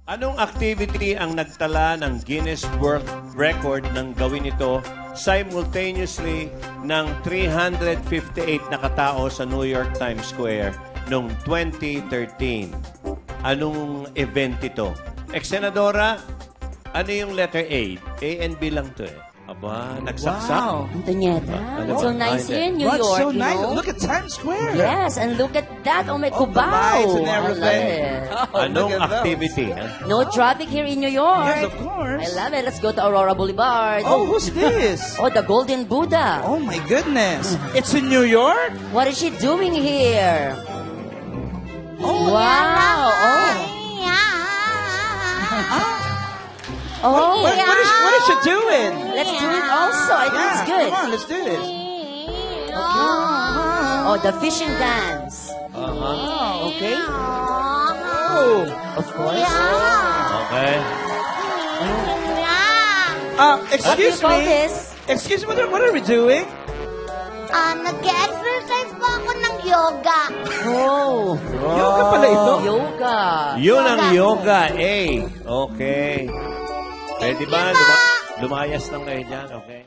Anong activity ang nagtala ng Guinness World Record ng gawin ito simultaneously ng 358 na katao sa New York Times Square noong 2013? Anong event ito? Ex-senadora, ano yung letter A? A and B lang to eh. Aba, nagsaksak. Wow. Antonieta, Ano it's ba? so nice here in New What's York, so you nice? know? Look at Times Square. Yes, and look at that. Oh my Oh, the Cubao. lights and I love everything. it. Oh, Anong look at those. activity? No traffic here in New York. Yes, of course. I love it. Let's go to Aurora Boulevard. Oh, who's this? Oh, the Golden Buddha. Oh my goodness. It's in New York? What is she doing here? Oh, Wow. Oh. What is she doing? Let's do it also. I think it's good. Come on, let's do this. Oh, the fishing dance. Oh, Okay. oh. Of course. Okay. What do you Excuse call me. this? Excuse me, what are we doing? Nag-exercise po ako ng yoga. Oh. Yoga pala ito. Yoga. Yun ang yoga, A. Okay. Pwede ba? Lumayas lang kayo dyan, okay?